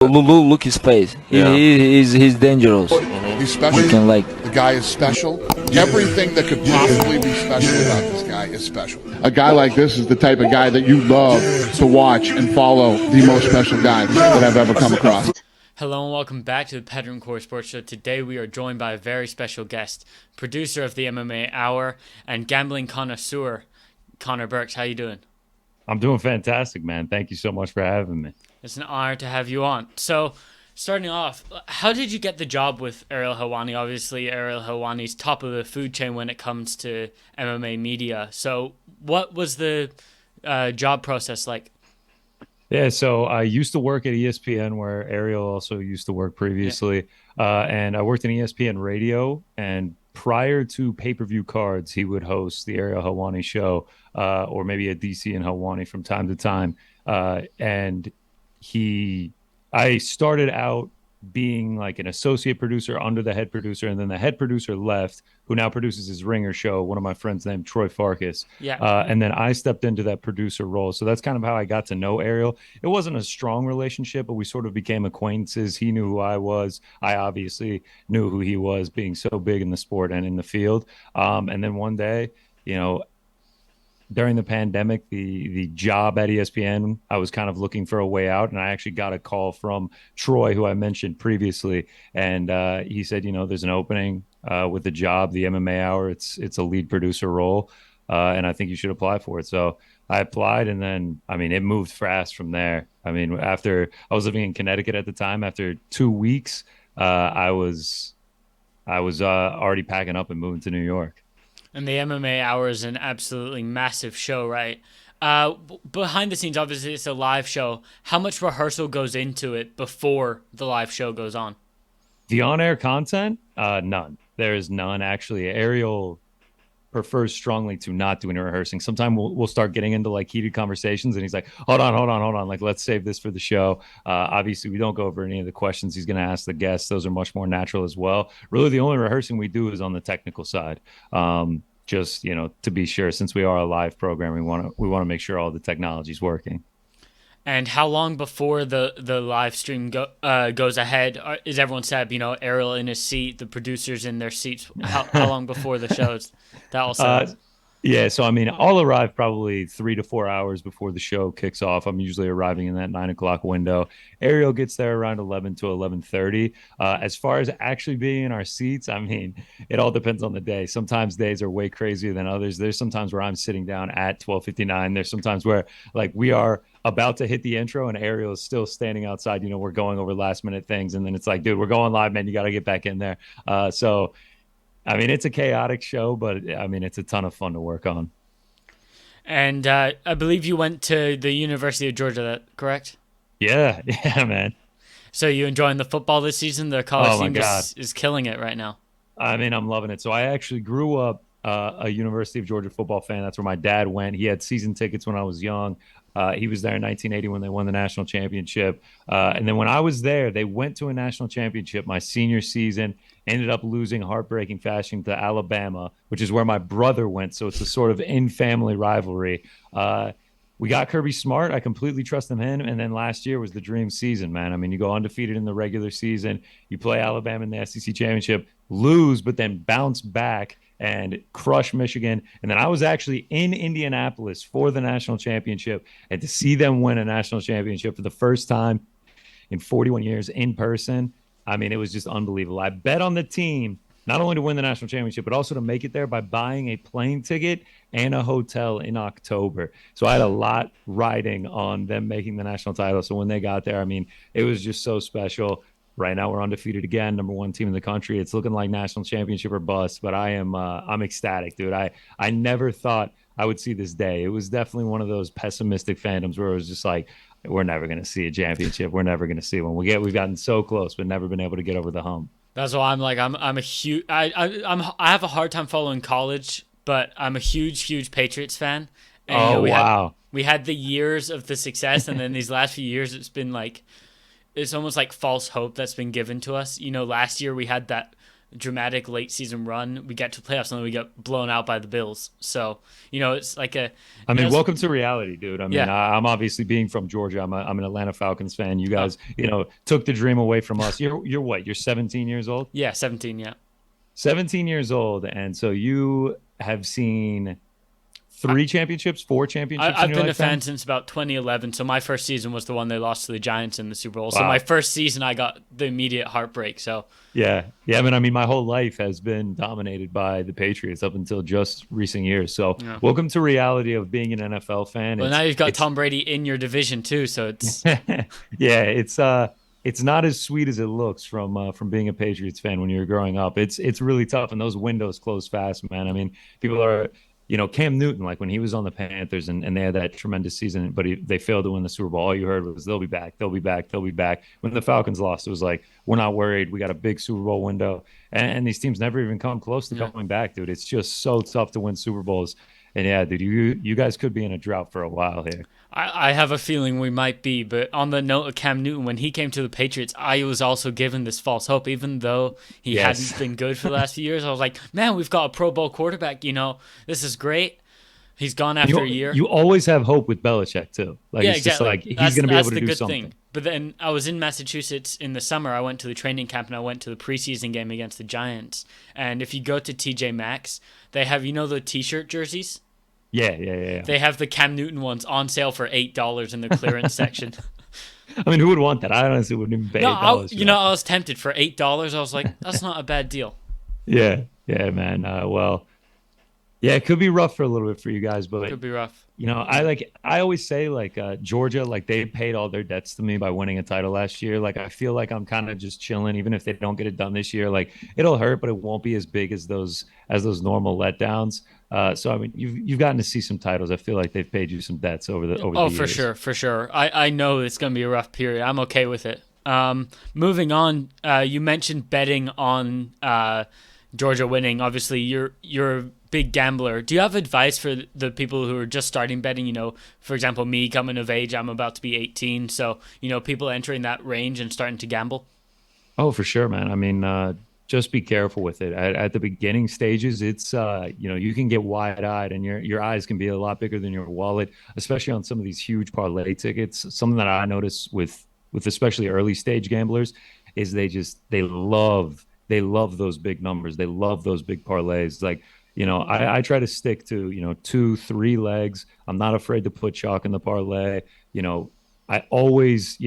Look his face. Yeah. He's dangerous. He's special. You can like. The guy is special. Everything that could possibly be special about this guy is special. A guy like this is the type of guy that you love to watch and follow. The most special guy that I've ever come across. Hello and welcome back to the Pedram Core Sports Show. Today we are joined by a very special guest, producer of the MMA Hour and gambling connoisseur, Connor Burks. How you doing? I'm doing fantastic, man. Thank you so much for having me. It's an honor to have you on. So, starting off, how did you get the job with Ariel Helwani? Obviously, Ariel Helwani's top of the food chain when it comes to MMA media. So, what was the job process like? Yeah, so I used to work at ESPN where Ariel also used to work previously. And I worked in ESPN radio. And prior to pay-per-view cards, he would host the Ariel Helwani show or maybe a DC and Helwani from time to time. I started out being like an associate producer under the head producer, and then the head producer left, who now produces his Ringer show, one of my friends named Troy Farkas. Yeah. And then I stepped into that producer role. So that's kind of how I got to know Ariel. It wasn't a strong relationship, but we sort of became acquaintances. He knew who I was. I obviously knew who he was, being so big in the sport and in the field. And then one day, during the pandemic, the job at ESPN, I was kind of looking for a way out, and I actually got a call from Troy, who I mentioned previously, and he said, there's an opening with the job, the MMA Hour. It's a lead producer role, and I think you should apply for it. So I applied, and then, it moved fast from there. After I was living in Connecticut at the time, after 2 weeks, I was already packing up and moving to New York. And the MMA Hour is an absolutely massive show, right? Behind the scenes, obviously, it's a live show. How much rehearsal goes into it before the live show goes on? The on-air content? None. There is none, actually. Ariel prefers strongly to not do any rehearsing. Sometimes we'll start getting into like heated conversations, and he's like, hold on. Like, let's save this for the show. Obviously, we don't go over any of the questions he's going to ask the guests. Those are much more natural as well. Really, the only rehearsing we do is on the technical side. Just, to be sure, since we are a live program, we want to make sure all the technology is working. And how long before the live stream goes ahead is everyone set up? Ariel in his seat, the producers in their seats. How long before the shows that all set up? Yeah, so I'll arrive probably 3 to 4 hours before the show kicks off. I'm usually arriving in that 9 o'clock window. Ariel gets there around 11 to 11:30. As far as actually being in our seats, it all depends on the day. Sometimes days are way crazier than others. There's sometimes where I'm sitting down at 12:59. There's sometimes where we are about to hit the intro and Ariel is still standing outside. We're going over last minute things, and then it's like, dude, we're going live, man. You got to get back in there. It's a chaotic show, but it's a ton of fun to work on. And I believe you went to the University of Georgia, correct? Yeah, man. So you enjoying the football this season? The college team God. is killing it right now. I'm loving it. So I actually grew up a University of Georgia football fan. That's where my dad went. He had season tickets when I was young. He was there in 1980 when they won the national championship. And then when I was there, they went to a national championship my senior season, ended up losing heartbreaking fashion to Alabama, which is where my brother went. So it's a sort of in-family rivalry. We got Kirby Smart. I completely trust him. And then last year was the dream season, man. You go undefeated in the regular season. You play Alabama in the SEC championship, lose, but then bounce back and crush Michigan. And then I was actually in Indianapolis for the national championship, and to see them win a national championship for the first time in 41 years in person, it was just unbelievable. I bet on the team not only to win the national championship, but also to make it there by buying a plane ticket and a hotel in October. So I had a lot riding on them making the national title. So when they got there, it was just so special. Right now we're undefeated again, number one team in the country. It's looking like national championship or bust, but I'm ecstatic, dude. I never thought I would see this day. It was definitely one of those pessimistic fandoms where it was just like, we're never going to see a championship. We're never going to see one. We've gotten so close, but never been able to get over the hump. That's why I'm like, I'm a huge, I have a hard time following college, but I'm a huge Patriots fan. And, wow. We had the years of the success, and then these last few years, it's been like, it's almost like false hope that's been given to us. Last year we had that dramatic late season run. We get to playoffs and then we get blown out by the Bills. So, it's like I mean, welcome to reality, dude. I mean, Yeah. I'm obviously being from Georgia. I'm an Atlanta Falcons fan. You guys, took the dream away from us. You're what? You're 17 years old? Yeah, 17, yeah. 17 years old. And so you have seen 4 championships I've in your been a lifetime? fan since about 2011. So my first season was the one they lost to the Giants in the Super Bowl. So Wow. my first season, I got the immediate heartbreak. So Yeah. I mean, my whole life has been dominated by the Patriots up until just recent years. So Yeah. welcome to reality of being an NFL fan. well, now you've got Tom Brady in your division too. So it's Yeah, it's not as sweet as it looks from being a Patriots fan when you're growing up. It's really tough, and those windows close fast, man. I mean, people are, Cam Newton, like when he was on the Panthers and they had that tremendous season, but they failed to win the Super Bowl. All you heard was they'll be back, they'll be back, they'll be back. When the Falcons lost, it was like, we're not worried. We got a big Super Bowl window, and these teams never even come close to coming back, dude. It's just so tough to win Super Bowls. And yeah, dude, you guys could be in a drought for a while here. I have a feeling we might be, but on the note of Cam Newton, when he came to the Patriots, I was also given this false hope, even though he Yes. hadn't been good for the last few years. I was like, man, we've got a Pro Bowl quarterback, this is great. He's gone after a year. You always have hope with Belichick too. Like, yeah, it's exactly. just like he's going to be able to do something. But then I was in Massachusetts in the summer. I went to the training camp and I went to the preseason game against the Giants. And if you go to TJ Maxx, they have, the T-shirt jerseys? Yeah. They have the Cam Newton ones on sale for $8 in the clearance section. I mean, who would want that? I honestly wouldn't even pay No, $8 for that. I was tempted for $8. I was like, that's not a bad deal. Yeah, man. Well, yeah, it could be rough for a little bit for you guys, but Could be rough. I always say Georgia, like they paid all their debts to me by winning a title last year. Like I feel like I'm kind of just chilling, even if they don't get it done this year. Like it'll hurt, but it won't be as big as those normal letdowns. So I mean, you've gotten to see some titles. I feel like they've paid you some debts over the years. For sure. I know it's gonna be a rough period. I'm okay with it. Moving on, you mentioned betting on Georgia winning. Obviously, you're a big gambler. Do you have advice for the people who are just starting betting? For example, me coming of age, I'm about to be 18. So people entering that range and starting to gamble. Oh, for sure, man. I mean, just be careful with it. At the beginning stages, it's you can get wide-eyed and your eyes can be a lot bigger than your wallet, especially on some of these huge parlay tickets. Something that I notice with especially early stage gamblers is they love those big numbers. They love those big parlays. Like, I try to stick to 2-3 legs. I'm not afraid to put chalk in the parlay. I always,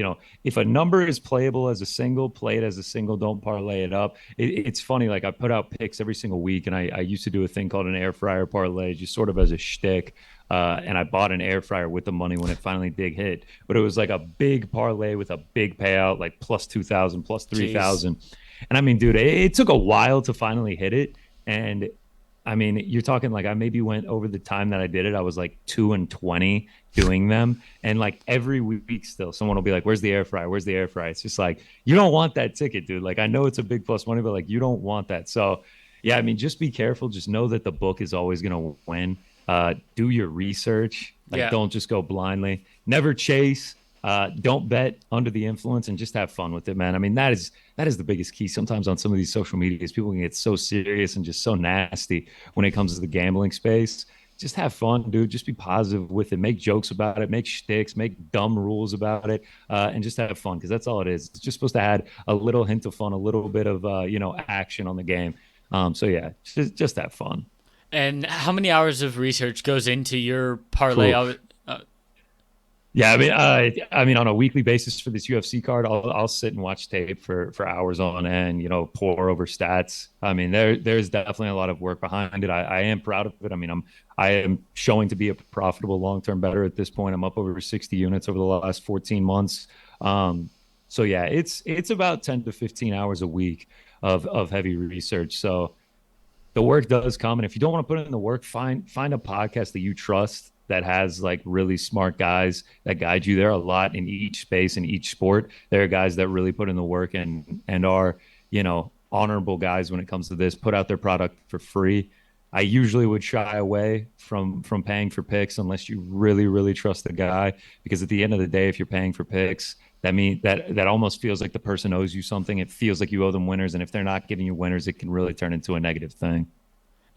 if a number is playable as a single, play it as a single. Don't parlay it up. It's funny. Like I put out picks every single week, and I used to do a thing called an air fryer parlay, just sort of as a shtick. And I bought an air fryer with the money when it finally did hit. But it was like a big parlay with a big payout, like plus 2,000, plus 3,000. And I mean, dude, it took a while to finally hit it. And I mean, you're talking like I maybe went over the time that I did it. I was like 2-20 doing them. And like every week still, someone will be like, where's the air fryer? Where's the air fryer? It's just like, you don't want that ticket, dude. Like, I know it's a big plus money, but like, you don't want that. So yeah, I mean, just be careful. Just know that the book is always going to win. Do your research. Like, don't just go blindly. Never chase. Don't bet under the influence, and just have fun with it, man. I mean, that is the biggest key. Sometimes on some of these social medias, people can get so serious and just so nasty when it comes to the gambling space. Just have fun, dude. Just be positive with it. Make jokes about it. Make shticks. Make dumb rules about it, and just have fun, because that's all it is. It's just supposed to add a little hint of fun, a little bit of action on the game. So yeah, just have fun. And how many hours of research goes into your parlay? Cool. Yeah, I mean, on a weekly basis for this UFC card, I'll sit and watch tape for hours on end. Pour over stats. I mean, there's definitely a lot of work behind it. I am proud of it. I mean, I am showing to be a profitable long-term bettor at this point. I'm up over 60 units over the last 14 months. So yeah, it's about 10 to 15 hours a week of heavy research. So the work does come, and if you don't want to put in the work, find a podcast that you trust, that has like really smart guys that guide you. There are a lot in each space, in each sport. There are guys that really put in the work and are, honorable guys when it comes to this, put out their product for free. I usually would shy away from paying for picks unless you really, really trust the guy, because at the end of the day, if you're paying for picks, that almost feels like the person owes you something. It feels like you owe them winners, and if they're not giving you winners, it can really turn into a negative thing.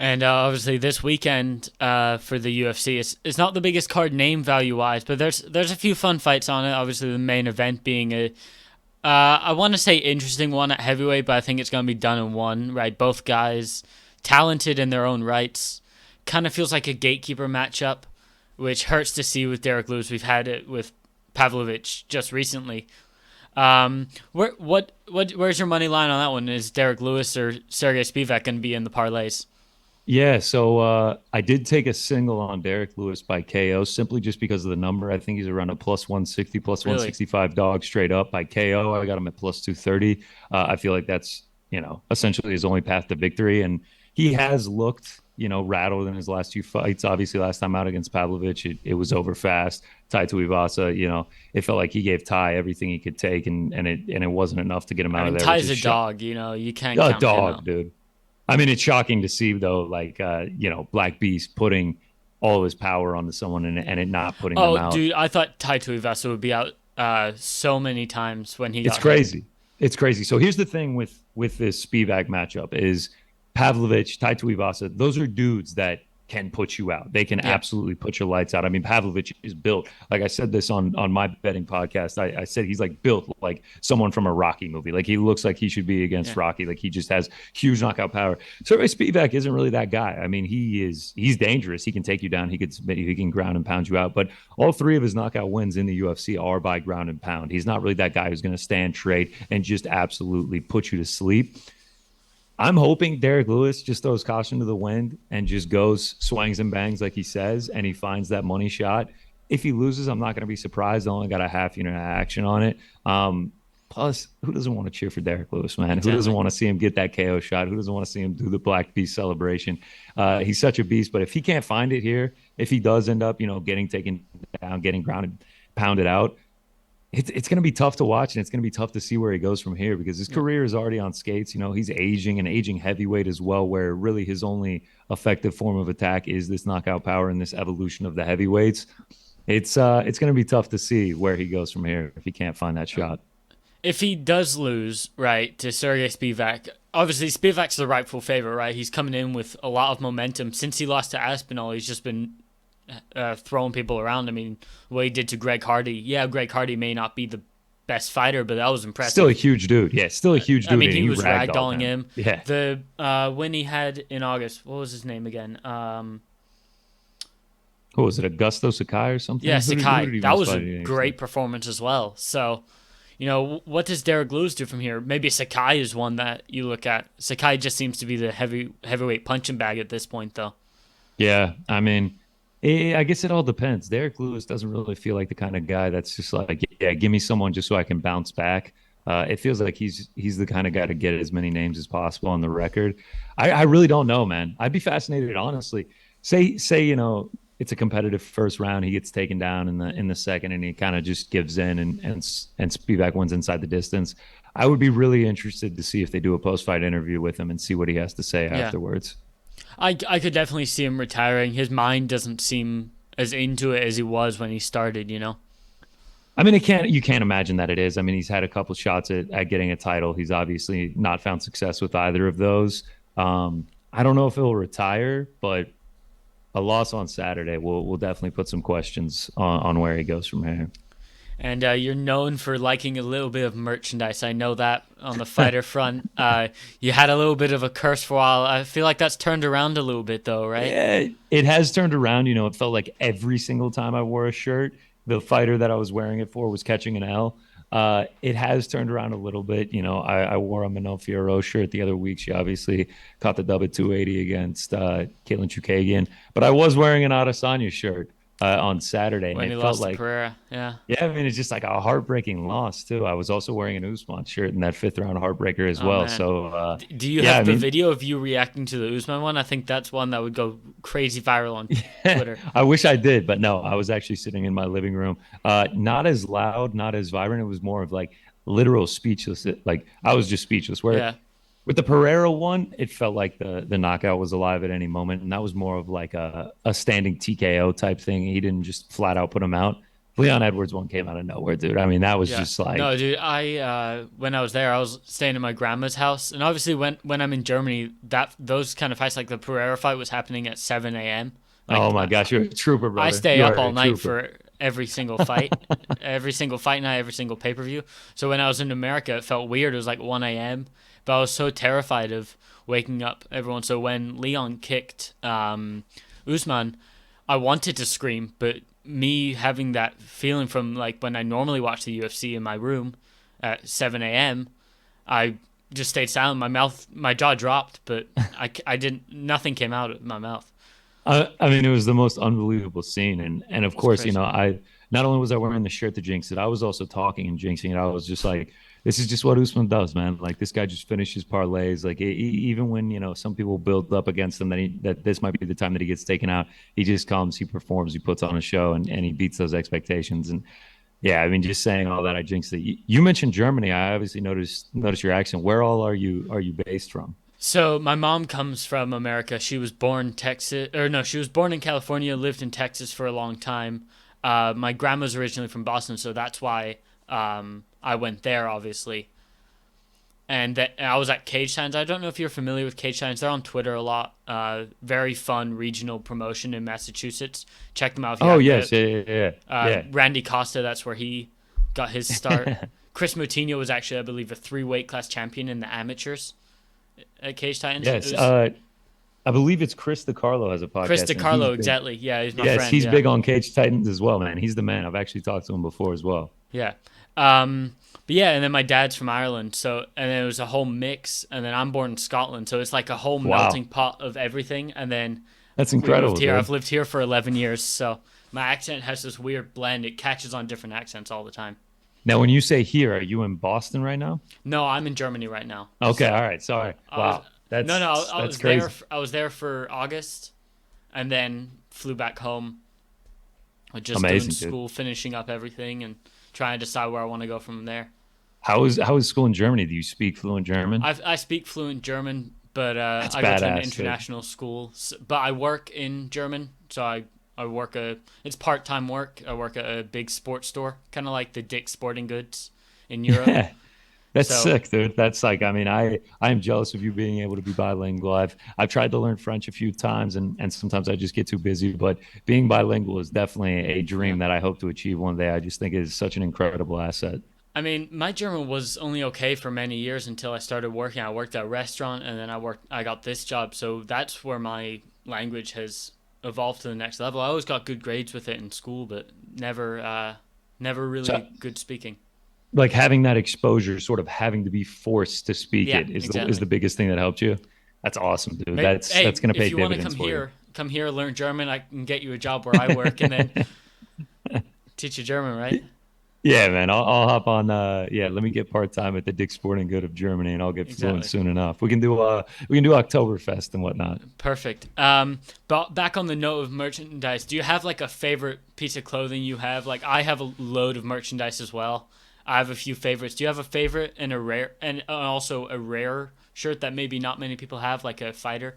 And obviously, this weekend for the UFC, it's not the biggest card name value wise, but there's a few fun fights on it. Obviously, the main event being a I want to say interesting one at heavyweight, but I think it's going to be done in one. Right, both guys talented in their own rights. Kind of feels like a gatekeeper matchup, which hurts to see with Derek Lewis. We've had it with Pavlovich just recently. Where's your money line on that one? Is Derek Lewis or Sergey Spivak going to be in the parlays? Yeah, so I did take a single on Derek Lewis by KO simply just because of the number. I think he's around a plus 160, plus Really? 165 dog straight up by KO. I got him at plus 230. I feel like that's, essentially his only path to victory. And he has looked, rattled in his last two fights. Obviously, last time out against Pavlovich, it was over fast. Tai Tuivasa, it felt like he gave Tai everything he could take, and it wasn't enough to get him out of there. Tai's a dog, you can't count him dog, out. dude. I mean, it's shocking to see though, like Black Beast putting all of his power onto someone and it not putting them out. Oh, dude, I thought Tai Tuivasa would be out so many times when he got It's crazy. It's crazy. So here's the thing with this Spivak matchup is Pavlovich, Tai Tuivasa, those are dudes that can put you out. They can absolutely put your lights out. I mean, Pavlovich is built. Like I said this on my betting podcast. I said he's like built like someone from a Rocky movie. Like he looks like he should be against Rocky. Like he just has huge knockout power. Sergey Spivak isn't really that guy. I mean, he's dangerous. He can take you down. He can submit you. He can ground and pound you out. But all three of his knockout wins in the UFC are by ground and pound. He's not really that guy who's going to stand straight and just absolutely put you to sleep. I'm hoping Derek Lewis just throws caution to the wind and just goes swings and bangs like he says, and he finds that money shot. If he loses, I'm not going to be surprised. I only got a half unit of action on it. Plus, who doesn't want to cheer for Derek Lewis, man? Exactly. Who doesn't want to see him get that KO shot? Who doesn't want to see him do the Black Beast celebration? He's such a beast, but if he can't find it here, if he does end up, getting taken down, getting grounded, pounded out, it's going to be tough to watch, and it's going to be tough to see where he goes from here because his career is already on skates. He's aging heavyweight as well, where really his only effective form of attack is this knockout power and this evolution of the heavyweights. It's going to be tough to see where he goes from here if he can't find that shot. If he does lose, right, to Sergey Spivak, obviously Spivak's the rightful favorite, right? He's coming in with a lot of momentum. Since he lost to Aspinall, he's just been throwing people around. I mean, what he did to Greg Hardy. Yeah, Greg Hardy may not be the best fighter, but that was impressive. Still a huge dude. Yeah, still a huge dude. I mean, he was ragdolling him. Yeah. The win he had in August, what was his name again? Who was it? Augusto Sakai or something? Yeah, Sakai. That was a great performance as well. So, what does Derek Lewis do from here? Maybe Sakai is one that you look at. Sakai just seems to be the heavyweight punching bag at this point, though. Yeah, I mean, I guess it all depends. Derek Lewis doesn't really feel like the kind of guy that's just like, yeah, give me someone just so I can bounce back. It feels like he's the kind of guy to get as many names as possible on the record. I really don't know, man. I'd be fascinated, honestly. Say it's a competitive first round. He gets taken down in the second, and he kind of just gives in, and Spivak wins inside the distance. I would be really interested to see if they do a post-fight interview with him and see what he has to say afterwards. I could definitely see him retiring. His mind doesn't seem as into it as he was when he started, I mean, you can't imagine that it is. I mean, he's had a couple shots at getting a title. He's obviously not found success with either of those. I don't know if he'll retire, but a loss on Saturday will definitely put some questions on where he goes from here. And you're known for liking a little bit of merchandise. I know that on the fighter front. You had a little bit of a curse for a while. I feel like that's turned around a little bit, though, right? Yeah, it has turned around. It felt like every single time I wore a shirt, the fighter that I was wearing it for was catching an L. It has turned around a little bit. I wore a Manon Fiorot shirt the other week. She obviously caught the dub at 280 against Caitlin Chukagian. But I was wearing an Adesanya shirt on Saturday. When and he it felt lost like Pereira, yeah. Yeah, I mean, it's just like a heartbreaking loss, too. I was also wearing an Usman shirt in that fifth-round heartbreaker as well. Man. So, do you have the video of you reacting to the Usman one? I think that's one that would go crazy viral on Twitter. I wish I did, but no, I was actually sitting in my living room. Not as loud, not as vibrant. It was more of like literal speechless. Like I was just speechless. With the Pereira one, it felt like the knockout was alive at any moment, and that was more of like a standing TKO type thing. He didn't just flat out put him out. Leon Edwards one came out of nowhere, dude. I mean, that was Yeah. just like, No, dude, I when I was there, I was staying in my grandma's house, and obviously when I'm in Germany, that those kind of fights like the Pereira fight was happening at 7 a.m. Like oh my gosh, you're a trooper, brother. I stay You up are all a night trooper. for every single fight, every single fight night, every single pay-per-view. So when I was in America, it felt weird. It was like 1 a.m., but I was so terrified of waking up everyone. So when Leon kicked Usman, I wanted to scream, but me having that feeling from like when I normally watch the UFC in my room at 7 a.m., I just stayed silent. My jaw dropped, but I didn't, nothing came out of my mouth. I mean, it was the most unbelievable scene, and of It's course, you crazy. know, I not only was I wearing the shirt to jinx it, I was also talking and jinxing it. I was just like, this is just what Usman does, man. Like this guy just finishes parlays. Like even when you know some people build up against him that this might be the time that he gets taken out, he just comes, he performs, he puts on a show, and he beats those expectations. And yeah, I mean, just saying all that, I jinxed it. You mentioned Germany. I obviously noticed your accent. Where all are you based from? So my mom comes from America. She was born Texas, or no, she was born in California, lived in Texas for a long time. My grandma's originally from Boston, so that's why I went there, obviously. And I was at Cage Signs. I don't know if you're familiar with Cage Signs. They're on Twitter a lot. Very fun regional promotion in Massachusetts. Check them out if you Oh haven't yes, yet. yeah. Randy Costa, that's where he got his start. Chris Moutinho was actually, I believe, a 3 weight class champion in the amateurs at Cage Titans. Yes, It was I believe it's Chris DiCarlo has a Chris podcast, and he's DiCarlo, big. exactly. Yeah, he's my Yes, friend. he's Yeah, big on Cage Titans as well, man. He's the man. I've actually talked to him before as well. yeah. But yeah, and then my dad's from Ireland, so and then it was a whole mix, and then I'm born in Scotland, so it's like a whole Wow, melting pot of everything. And then that's we moved incredible, here. dude. I've lived here for 11 years, so my accent has this weird blend. It catches on different accents all the time. Now, when you say here, are you in Boston right now? No, I'm in Germany right now. Okay, all So right. Sorry. I was Wow, no, I that's was there. crazy. I was there for August, and then flew back home. Just doing Amazing, dude. school, finishing up everything, and trying to decide where I want to go from there. How is school in Germany? Do you speak fluent German? I speak fluent German, but That's I go to an badass, dude. international school. But I work in German, so I work it's part time work. I work at a big sports store, kind of like the Dick's Sporting Goods in Europe. That's So sick, dude. That's like, I mean, I am jealous of you being able to be bilingual. I've tried to learn French a few times, and sometimes I just get too busy. But being bilingual is definitely a yeah, dream that I hope to achieve one day. I just think it is such an incredible asset. I mean, my German was only okay for many years until I started working. I worked at a restaurant, and then I got this job. So that's where my language has evolved to the next level. I always got good grades with it in school, but never So, really good speaking. like having that exposure, sort of having to be forced to speak Yeah, it is the exactly. biggest thing that helped you. That's awesome, dude. That's Hey, gonna pay if you want to dividends for you. come here, learn German. I can get you a job where I work, and then teach you German, right? Yeah, man. I'll hop on. Yeah, let me get part time at the Dick Sporting Good of Germany, and I'll get fluent Exactly. soon enough. We can do Oktoberfest and whatnot. Perfect. But back on the note of merchandise, do you have like a favorite piece of clothing you have? Like I have a load of merchandise as well. I have a few favorites. Do you have a favorite and a rare, and also a rare shirt that maybe not many people have, like a fighter?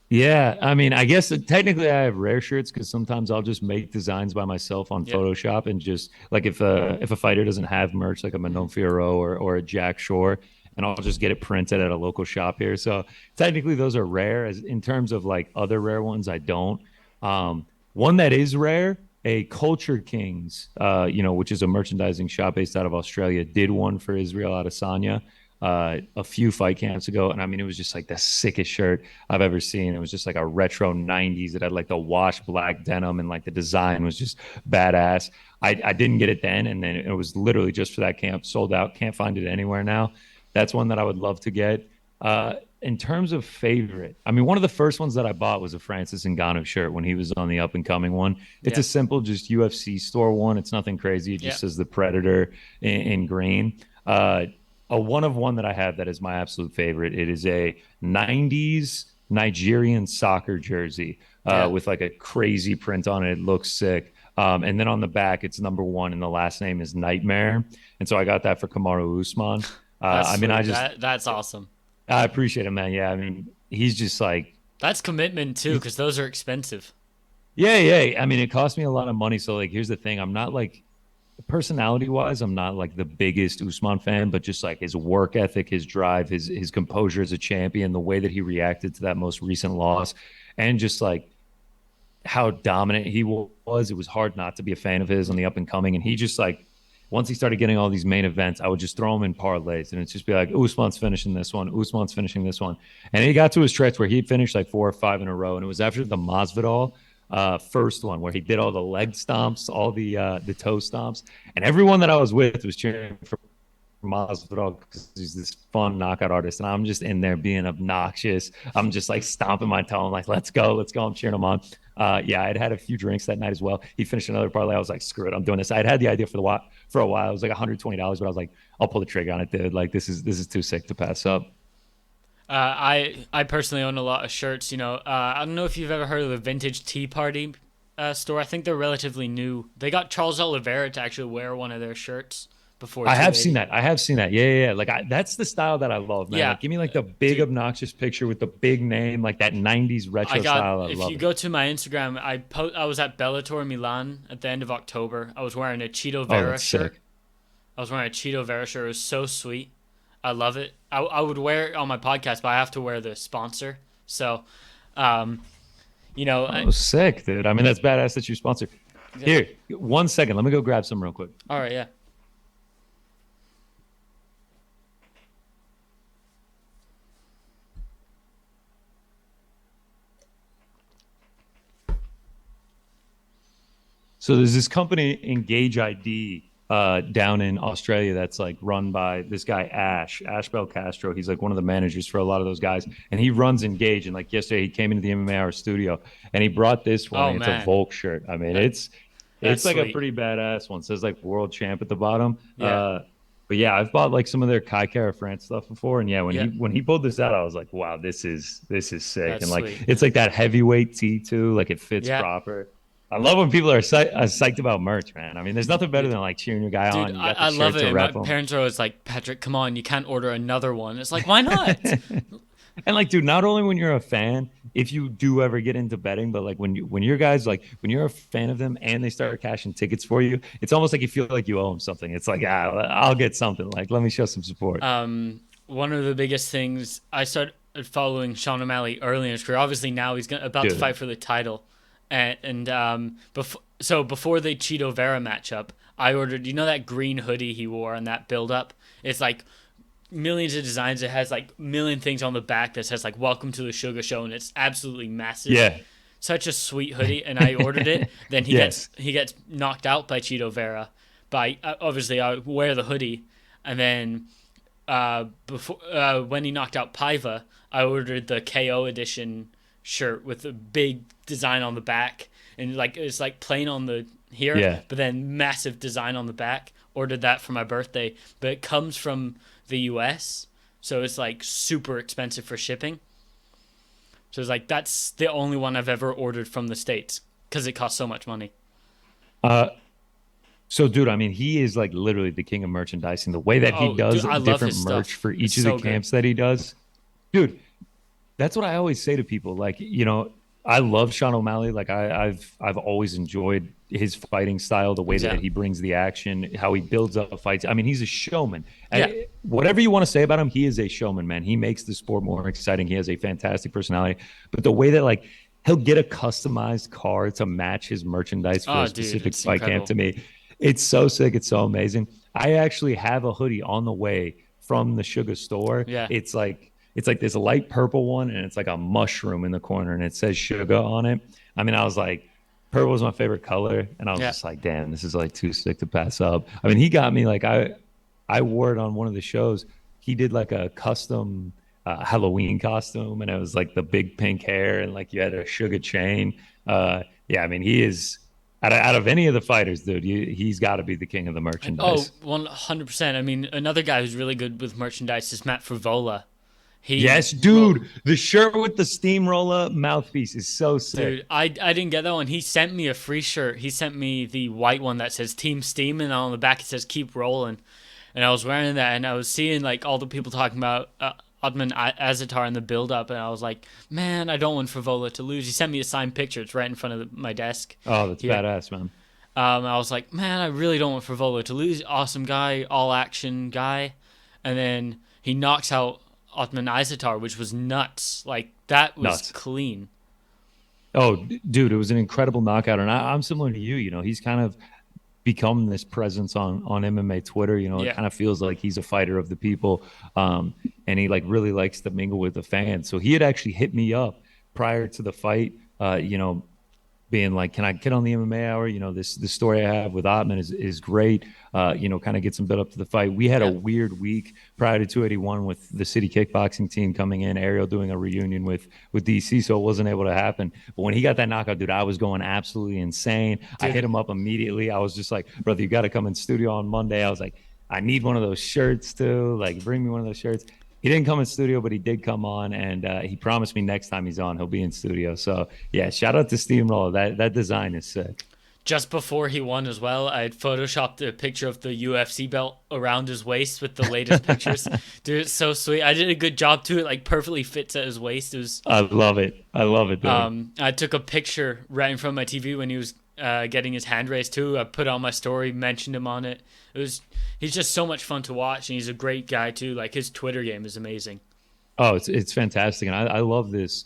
Yeah, I mean, I guess technically I have rare shirts because sometimes I'll just make designs by myself on Yeah. Photoshop and just like if a fighter doesn't have merch like a Manon Fiorot or a Jack Shore, and I'll just get it printed at a local shop here. So technically those are rare. As in terms of like other rare ones, I don't. One that is rare, a Culture Kings, which is a merchandising shop based out of Australia, did one for Israel Adesanya a few fight camps ago, and I mean it was just like the sickest shirt I've ever seen. It was just like a retro 90s. It had like the washed black denim, and like the design was just badass. I didn't get it then, and then it was literally just for that camp, sold out. Can't find it anywhere now. That's one that I would love to get. In terms of favorite, I mean, one of the first ons that I bought was a Francis Ngannou shirt when he was on the up and coming one. It's Yeah. a simple, just UFC store one. It's nothing crazy. It Yeah. just says the Predator in green. A one of one that I have that is my absolute favorite. It is a 90s Nigerian soccer jersey Yeah. with like a crazy print on it. It looks sick. And then on the back, it's number one, and the last name is Nightmare. And so I got that for Kamaru Usman. That's I mean, sweet. That's awesome. I appreciate him, man. Yeah, I mean, he's just like, That's commitment too, because those are expensive. yeah, yeah. I mean, it cost me a lot of money. So like, here's the thing: I'm not like personality wise, I'm not like the biggest Usman fan, but just like his work ethic, his drive, his composure as a champion, the way that he reacted to that most recent loss, and just like how dominant he was. It was hard not to be a fan of his on the up and coming. And he just like, once he started getting all these main events, I would just throw him in parlays and it's just be like, Usman's finishing this one, Usman's finishing this one. And he got to a stretch where he'd finished like 4 or 5 in a row. And it was after the Masvidal first one where he did all the leg stomps, all the toe stomps. And everyone that I was with was cheering for Masvidal because he's this fun knockout artist, and I'm just in there being obnoxious. I'm just like stomping my toe. I'm like, let's go, let's go. I'm cheering him on. Yeah, I'd had a few drinks that night as well. He finished another parlay. I was like, screw it, I'm doing this. I'd had the idea for a while. It was like $120, but I was like, I'll pull the trigger on it, dude. Like this is too sick to pass up. I personally own a lot of shirts. I don't know if you've ever heard of the Vintage Tea Party store. I think they're relatively new. They got Charles Oliveira to actually wear one of their shirts before. I have seen that. Yeah. Like that's the style that I love, man. Yeah. Like, give me like the big obnoxious picture with the big name, like that 90s retro style. I if love you it. go to my Instagram, I was at Bellator Milan at the end of October. I was wearing a Cheeto Vera that's shirt. sick. I was wearing a Cheeto Vera shirt. It was so sweet. I love it. I would wear it on my podcast, but I have to wear the sponsor. So, Sick, dude. I mean, that's badass that you sponsor. Here, 1 second. Let me go grab some real quick. All right, yeah. So there's this company, Engage ID, down in Australia that's like run by this guy Ash Belcastro. He's like one of the managers for a lot of those guys, and he runs Engage. And like yesterday, he came into the MMA Hour studio and he brought this one. Oh, It's man. a Volk shirt. I mean, it's like sweet. a pretty badass one. It says like world champ at the bottom. Yeah. But yeah, I've bought like some of their Kai Kara France stuff before, and yeah, Yeah. when he pulled this out, I was like, wow, this is sick. That's And like sweet. it's like that heavyweight tee too, like it fits Yeah. proper. I love when people are psyched about merch, man. I mean, there's nothing better than like cheering your guy on. Dude, You got the I love shirt it. to My rep 'em. parents are always like, Patrick, come on, you can't order another one. It's like, why not? And like, dude, not only when you're a fan, if you do ever get into betting, but like when you're guys like when you're a fan of them and they start cashing tickets for you, it's almost like you feel like you owe them something. It's like, I'll get something. Like, let me show some support. One of the biggest things, I started following Sean O'Malley early in his career. Obviously, now he's about to Dude. fight for the title. Before the Cheeto Vera matchup, I ordered, that green hoodie he wore on that build up? It's like millions of designs. It has like million things on the back that says like "Welcome to the Sugar Show," and it's absolutely massive. Yeah. Such a sweet hoodie, and I ordered it. Then he gets knocked out by Cheeto Vera. Obviously I wear the hoodie, and then when he knocked out Paiva, I ordered the KO edition shirt with a big design on the back, and like it's like plain on the here, Yeah. but then massive design on the back. Ordered that for my birthday, but it comes from the US, so it's like super expensive for shipping. So it's like that's the only one I've ever ordered from the States because it costs so much money. So, dude, I mean, he is like literally the king of merchandising. The way that he does dude, I love different his merch stuff. for each It's of the so good. camps that he does, dude. That's what I always say to people. Like, I love Sean O'Malley. Like, I've always enjoyed his fighting style, the way that Exactly. he brings the action, how he builds up fights. I mean, he's a showman. Yeah. Whatever you want to say about him, he is a showman, man. He makes the sport more exciting. He has a fantastic personality. But the way that like he'll get a customized card to match his merchandise for Oh, a dude, specific it's fight camp, incredible. to me, it's so sick. It's so amazing. I actually have a hoodie on the way from the Sugar store. Yeah. It's like this light purple one, and it's like a mushroom in the corner, and it says Sugar on it. I mean, I was like, purple is my favorite color, and I was Yeah. just like, damn, this is like too sick to pass up. I mean, he got me like I wore it on one of the shows. He did like a custom Halloween costume, and it was like the big pink hair, and like you had a Sugar chain. Yeah, I mean, he is out of any of the fighters, dude. He's got to be the king of the Oh, merchandise. 100%. I mean, another guy who's really good with merchandise is Matt Frivola. Yes, dude. The shirt with the steamroller mouthpiece is so sick. Dude, I didn't get that one. He sent me a free shirt. He sent me the white one that says Team Steam, and on the back it says Keep Rolling. And I was wearing that, and I was seeing like all the people talking about Otman Azatar in the build-up, and I was like, man, I don't want Frivola to lose. He sent me a signed picture. It's right in front of my desk. Oh, that's Yeah. badass, man. I was like, man, I really don't want Frivola to lose. Awesome guy, all action guy, and then he knocks out Otman Izatar, which was nuts. Like that was Nuts. clean. Oh, dude, it was an incredible knockout, and I'm similar to you. You know, he's kind of become this presence on MMA Twitter. You know, it Yeah. kind of feels like he's a fighter of the people, and he like really likes to mingle with the fans. So he had actually hit me up prior to the fight. You know, being like, can I get on the MMA hour? You know, this story I have with Ottman is great. You know, kind of get some build up to the fight. We had a weird week prior to 281 with the city kickboxing team coming in, Ariel doing a reunion with DC, so it wasn't able to happen. But when he got that knockout, dude, I was going absolutely insane. I hit him up immediately. I was just like, brother, you got to come in studio on Monday. I was like, I need one of those shirts too. Like, bring me one of those shirts. He didn't come in studio, but he did come on, and he promised me next time he's on, he'll be in studio. So yeah, shout out to Steamroller. That design is sick. Just before he won as well, I had photoshopped a picture of the UFC belt around his waist with the latest pictures. Dude, it's so sweet. I did a good job too. It like perfectly fits at his waist. It was. I love it. I love it. Dude. I took a picture right in front of my TV when he was getting his hand raised too. I put on my story, mentioned him on it. He's just so much fun to watch, and he's a great guy too. Like his Twitter game is amazing. Oh, it's fantastic, and I love this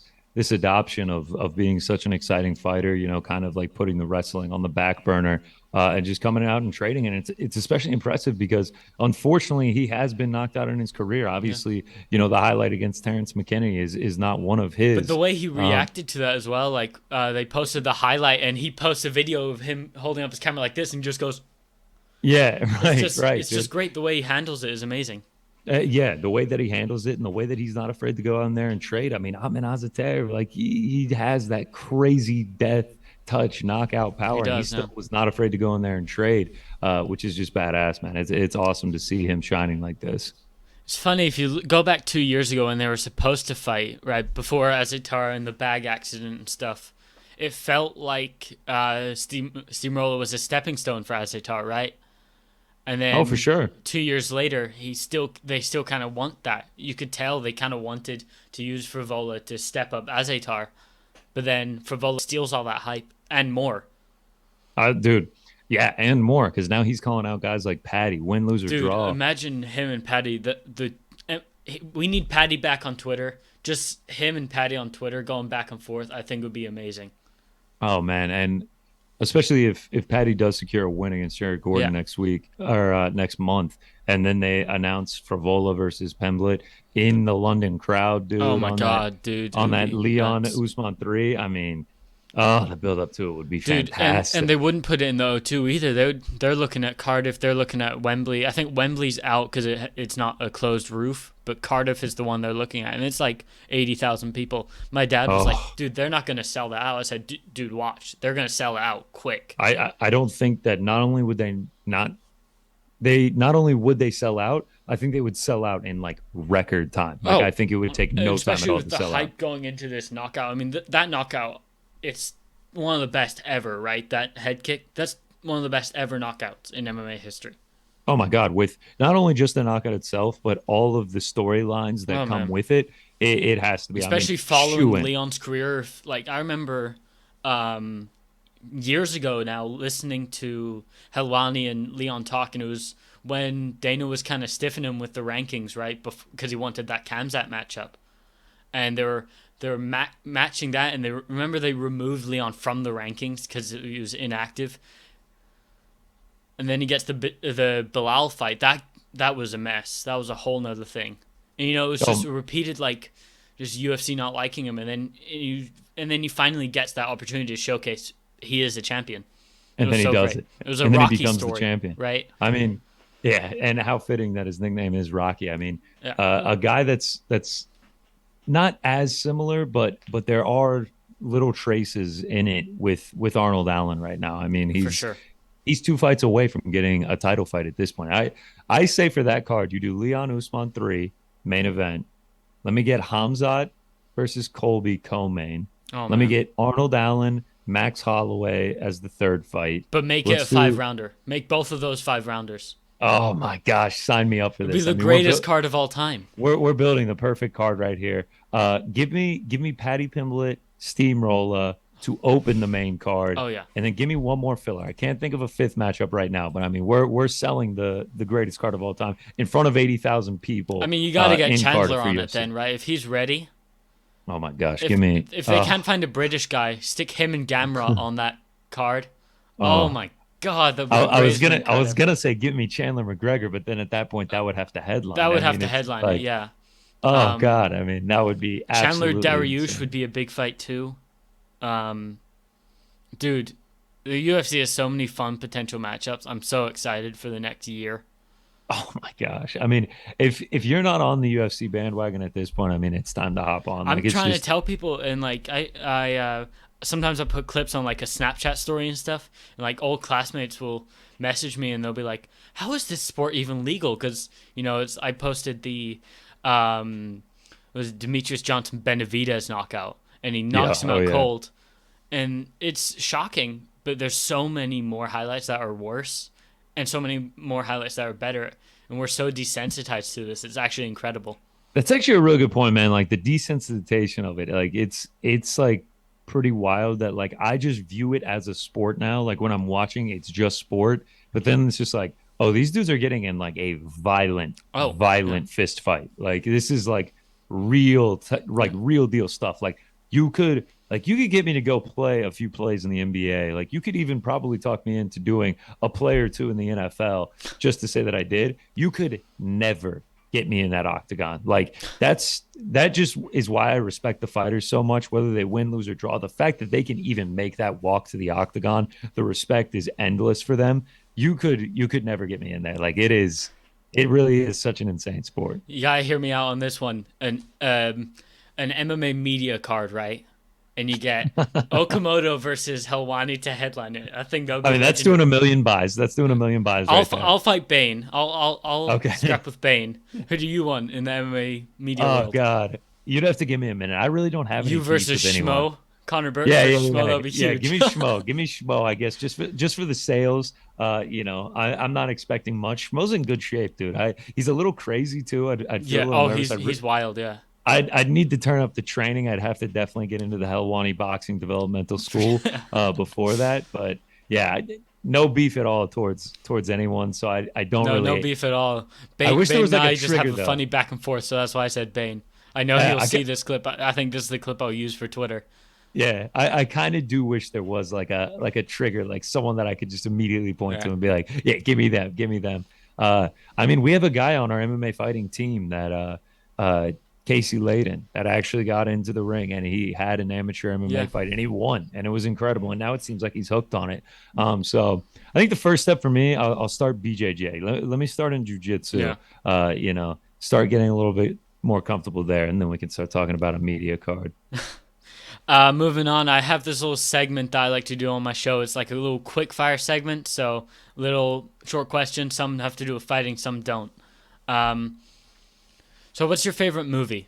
adoption of being such an exciting fighter. You know, kind of like putting the wrestling on the back burner and just coming out and trading. And it's especially impressive because unfortunately he has been knocked out in his career. Obviously, you know, the highlight against Terrence McKinney is not one of his. But the way he reacted to that as well, like they posted the highlight, and he posts a video of him holding up his camera like this, and just goes. Yeah, right, It's just great. The way he handles it is amazing. Yeah, the way that he handles it and the way that he's not afraid to go out there and trade. I mean, Ahmed Azater, like he has that crazy death touch knockout power. And he still was not afraid to go in there and trade, which is just badass, man. It's awesome to see him shining like this. It's funny if you go back 2 years ago when they were supposed to fight, right before Azatar and the bag accident and stuff. It felt like Steamroller was a stepping stone for Azatar, right? And then, for sure, 2 years later, they still kind of want that. You could tell they kind of wanted to use Frivola to step up Azatar, but then Frivola steals all that hype and more. Dude, yeah, and more because now he's calling out guys like Patty, win, lose, or draw. Imagine him and Patty. We need Patty back on Twitter. Just him and Patty on Twitter going back and forth. I think would be amazing. Oh man, and especially if Patty does secure a win against Jared Gordon next week or next month, and then they announce Frivola versus Pemblet in the London crowd, dude. Oh my God, dude! On that Leon Usman 3, I mean, the build up to it would be fantastic. And they wouldn't put it in the O2 either. They're looking at Cardiff. They're looking at Wembley. I think Wembley's out because it's not a closed roof, but Cardiff is the one they're looking at, and it's like 80,000 people. My dad was like, "Dude, they're not going to sell that out." I said, "Dude, watch. They're going to sell it out quick." I don't think that not only would they sell out, I think they would sell out in like record time. Like I think it would take no time at all to sell out. Especially with the hype going into this knockout. I mean, that knockout, it's one of the best ever, right? That head kick, that's one of the best ever knockouts in MMA history. Oh my God, with not only just the knockout itself, but all of the storylines that come with it, it has to be. Especially following Leon's career. Like, I remember years ago now listening to Helwani and Leon talk, and it was when Dana was kind of stiffing him with the rankings, right? Because he wanted that Kamzat matchup. And they were matching that, and they removed Leon from the rankings because he was inactive. And then he gets the Bilal fight. That was a mess. That was a whole nother thing. And it was just repeated, like just UFC not liking him, and then he finally gets that opportunity to showcase he is a champion. And then he does it. It was a Rocky becomes story, the champion, right? I mean, yeah, and how fitting that his nickname is Rocky. I mean, a guy that's not as similar, but there are little traces in it with Arnold Allen right now. I mean, for sure. He's 2 fights away from getting a title fight at this point. I say for that card, you do Leon Usman 3 main event. Let me get Hamzat versus Colby co-main. Let me get Arnold Allen, Max Holloway as the third fight. But make it a 5-rounder. Make both of those 5-rounders. Oh my gosh, sign me up for this. It'll be the greatest card of all time. We're building the perfect card right here. Give me Patty Pimblett, Steamroller, to open the main card. Oh yeah. And then give me one more filler. I can't think of a fifth matchup right now, but I mean, we're selling the greatest card of all time in front of 80,000 people. I mean, you got to get in Chandler Cardiff for on it UFC. then, right? If he's ready. Oh my gosh, If, give me. if they can't find a British guy, stick him and Gamrot on that card. Oh. Oh my God, I was gonna say give me Chandler McGregor, but then at that point that would have to headline. That would I have mean, to it's headline like, it, yeah. Oh God, I mean that would be Chandler absolutely Dariush insane. would be a big fight too. Dude, the UFC has so many fun potential matchups. I'm so excited for the next year. Oh my gosh! I mean, if you're not on the UFC bandwagon at this point, I mean, it's time to hop on. I'm Like, it's trying just, to tell people, and like I sometimes I put clips on like a Snapchat story and stuff, and like old classmates will message me and they'll be like, "How is this sport even legal?" Because I posted the it was Demetrius Johnson Benavidez knockout, and he knocks him out cold, and it's shocking. But there's so many more highlights that are worse, and so many more highlights that are better, and we're so desensitized to this. It's actually incredible. that's actually a real good point, man. Like the desensitization of it, like it's like pretty wild that like I just view it as a sport now. Like when I'm watching, it's just sport, but then it's just like, oh, these dudes are getting in like a violent fist fight. Like this is like real deal stuff. Like you could get me to go play a few plays in the NBA. Like you could even probably talk me into doing a play or two in the NFL just to say that I did. You could never get me in that octagon. Like that just is why I respect the fighters so much, whether they win, lose, or draw. The fact that they can even make that walk to the octagon, the respect is endless for them. You could never get me in there. Like it really is such an insane sport. You gotta hear me out on this one. An MMA media card, right? And you get Okamoto versus Helwani to headline it. I think that'll be That's doing a million buys. That's doing a million buys. I'll fight Bane. I'll Okay. scrap with Bane. Who do you want in the MMA media Oh world? God, you'd have to give me a minute. I really don't have any You beef versus with anyone. Schmo. Connor Burks Yeah, versus Schmo. That'll be huge. give me Schmo. Give me Schmo. I guess just for the sales. I'm not expecting much. Schmo's in good shape, dude. He's a little crazy too. I'd feel a little nervous. He's wild. Yeah. I'd need to turn up the training. I'd have to definitely get into the Helwani Boxing Developmental School before that. But yeah, no beef at all towards anyone. So I don't really. No beef at all. Bane, I wish there was Bane like and a I just have trigger, a though. funny back and forth, so that's why I said Bane. I know he'll see this clip. I think this is the clip I'll use for Twitter. Yeah, I kind of do wish there was like a trigger, like someone that I could just immediately point to and be like, yeah, give me them. I mean, we have a guy on our MMA fighting team that Casey Layden that actually got into the ring and he had an amateur MMA fight and he won and it was incredible. And now it seems like he's hooked on it. So I think the first step for me, I'll start BJJ. Let me start in jiu-jitsu. Start getting a little bit more comfortable there, and then we can start talking about a media card. Moving on, I have this little segment that I like to do on my show. It's like a little quick fire segment, so little short questions. Some have to do with fighting, some don't. So what's your favorite movie?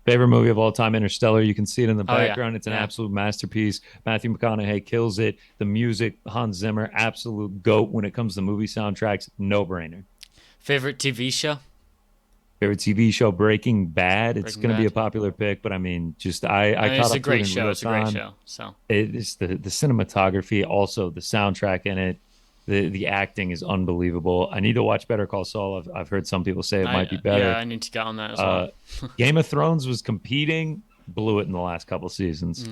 Favorite movie of all time, Interstellar. You can see it in the Oh, yeah. background. It's an absolute masterpiece. Matthew McConaughey kills it. The music, Hans Zimmer, absolute GOAT when it comes to movie soundtracks. No brainer. Favorite TV show? Favorite TV show, Breaking Bad. It's Breaking going to be a Bad. popular pick, but I mean, just I caught It's up a great to it in show. real It's a great time. show. So It's the cinematography, also the soundtrack in it. The acting is unbelievable. I need to watch Better Call Saul. I've heard some people say it might be better. Yeah, I need to get on that as well. Game of Thrones was competing, blew it in the last couple seasons.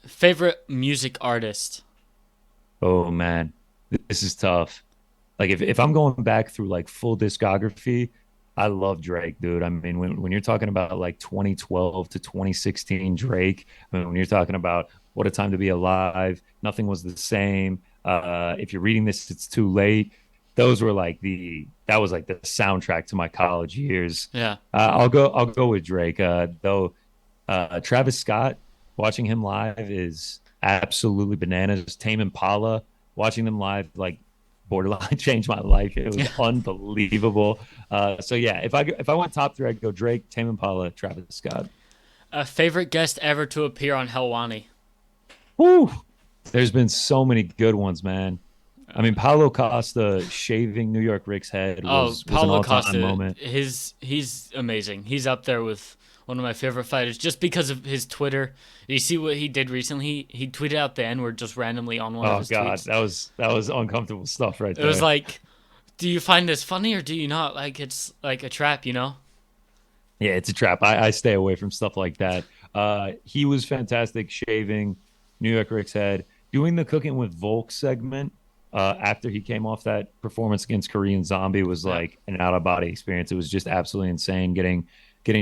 Favorite music artist? Oh man, this is tough. Like if I'm going back through like full discography, I love Drake, dude. I mean, when you're talking about like 2012 to 2016 Drake, I mean, when you're talking about What a Time to Be Alive, Nothing Was the Same. If you're reading this, it's too late. Those were like that was like the soundtrack to my college years. Yeah. I'll go with Drake. Though Travis Scott, watching him live is absolutely bananas. Tame Impala, watching them live like borderline changed my life. It was unbelievable. So yeah, if I went top three, I'd go Drake, Tame Impala, Travis Scott. Favorite guest ever to appear on Helwani? Woo! There's been so many good ones, man. I mean, Paulo Costa shaving New York Rick's head was an Paulo all-time Costa, moment. he's amazing. He's up there with one of my favorite fighters just because of his Twitter. You see what he did recently? He tweeted out the N-word just randomly on one of Oh his God, tweets. that was uncomfortable stuff right It there. was like, do you find this funny or do you not? Like it's like a trap, you know? Yeah, it's a trap. I stay away from stuff like that. He was fantastic shaving New York Rick's head, doing the cooking with Volk segment after he came off that performance against Korean Zombie was Yeah. like an out of body experience. It was just absolutely insane getting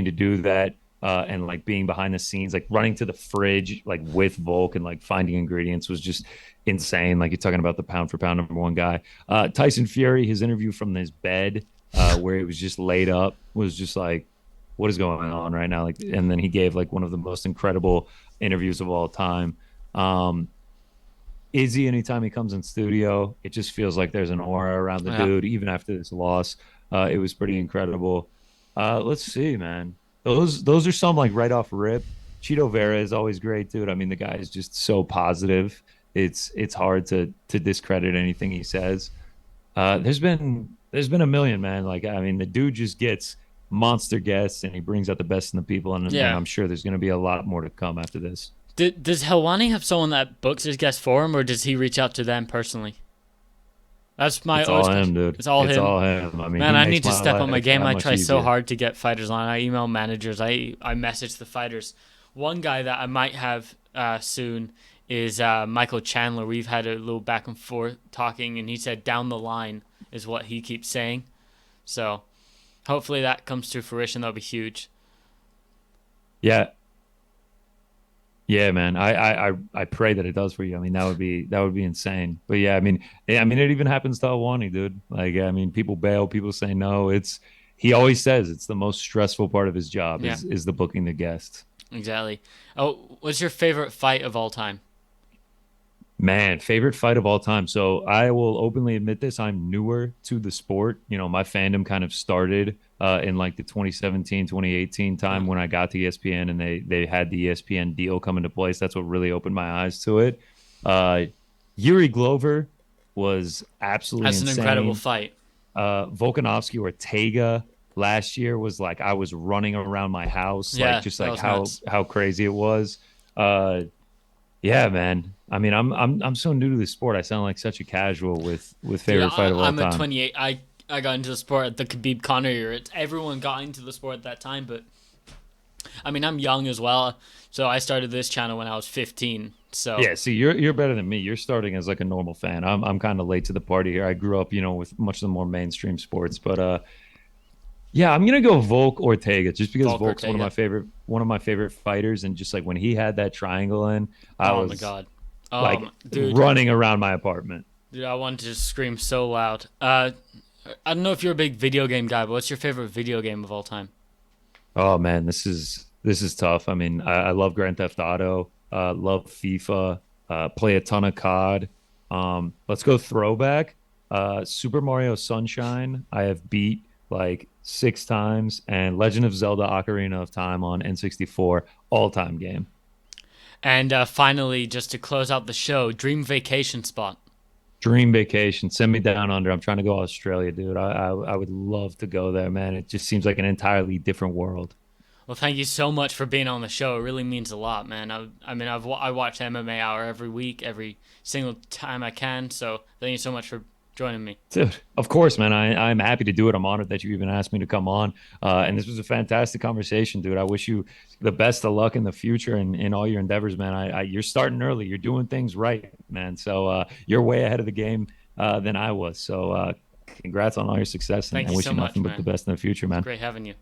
to do that and like being behind the scenes, like running to the fridge like with Volk and like finding ingredients was just insane. Like you're talking about the pound for pound #1 guy. Tyson Fury, his interview from his bed where he was just laid up was just like what is going on right now? Like, and then he gave like one of the most incredible interviews of all time. Izzy, anytime he comes in studio, it just feels like there's an aura around the Yeah. dude, even after this loss. It was pretty incredible. Let's see, man. Those are some like right off rip. Cheeto Vera is always great, dude. I mean, the guy is just so positive. It's hard to discredit anything he says. There's been a million, man. Like I mean, the dude just gets monster guests and he brings out the best in the people, and Yeah. I'm sure there's going to be a lot more to come after this. Does Helwani have someone that books his guests for him, or does he reach out to them personally? That's my It's all always him, question. dude. It's all him. all him. I mean, Man, he I makes need to my step on my life game. that I much try so easier. hard to get fighters on. I email managers. I message the fighters. One guy that I might have soon is Michael Chandler. We've had a little back and forth talking, and he said down the line is what he keeps saying. So hopefully that comes to fruition. That'll be huge. Yeah, yeah, man. I pray that it does for you. I mean, that would be insane. But yeah, I mean, it even happens to Alwani, dude. Like, I mean, people bail, people say no. He always says it's the most stressful part of his job Yeah. is the booking the guest. Exactly. Oh, what's your favorite fight of all time? Man, favorite fight of all time. So I will openly admit this. I'm newer to the sport. You know, my fandom kind of started in like the 2017, 2018 time when I got to ESPN and they had the ESPN deal come into place. That's what really opened my eyes to it. Uh, Yuri Glover was absolutely That's an insane. incredible fight. Volkanovski Ortega last year was like I was running around my house, Yeah, like just that like was how nuts. how crazy it was. Yeah, man. I mean, I'm so new to the sport. I sound like such a casual with favorite Dude, fight of all I'm time. a 28. I got into the sport at the Khabib Conor era. Everyone got into the sport at that time, but I mean, I'm young as well. So I started this channel when I was 15. So Yeah, see, you're better than me. You're starting as like a normal fan. I'm kind of late to the party here. I grew up, with much of the more mainstream sports, but yeah, I'm gonna go Volk Ortega just because Volk Volk's Ortega. one of my favorite fighters, and just like when he had that triangle in, I Oh was my god. Oh, like dude, running around my apartment. I wanted to scream so loud. I don't know if you're a big video game guy, but what's your favorite video game of all time? Oh man, this is tough. I mean, I love Grand Theft Auto, love FIFA, play a ton of COD. Let's go throwback. Super Mario Sunshine, I have beat like 6 times, and Legend of Zelda Ocarina of Time on N64, all-time game. And finally, just to close out the show, dream vacation spot. Dream vacation, send me down under. I'm trying to go to Australia, dude. I would love to go there, man. It just seems like an entirely different world. Well, thank you so much for being on the show. It really means a lot, man. I watch MMA Hour every week, every single time I can. So thank you so much for joining me. Dude, of course, man. I'm happy to do it. I'm honored that you even asked me to come on. And this was a fantastic conversation, dude. I wish you the best of luck in the future and in all your endeavors, man. You're starting early. You're doing things right, man. So you're way ahead of the game than I was. So congrats on all your success, and Thank I you wish so you much, nothing but man. the best in the future, man. Great having you.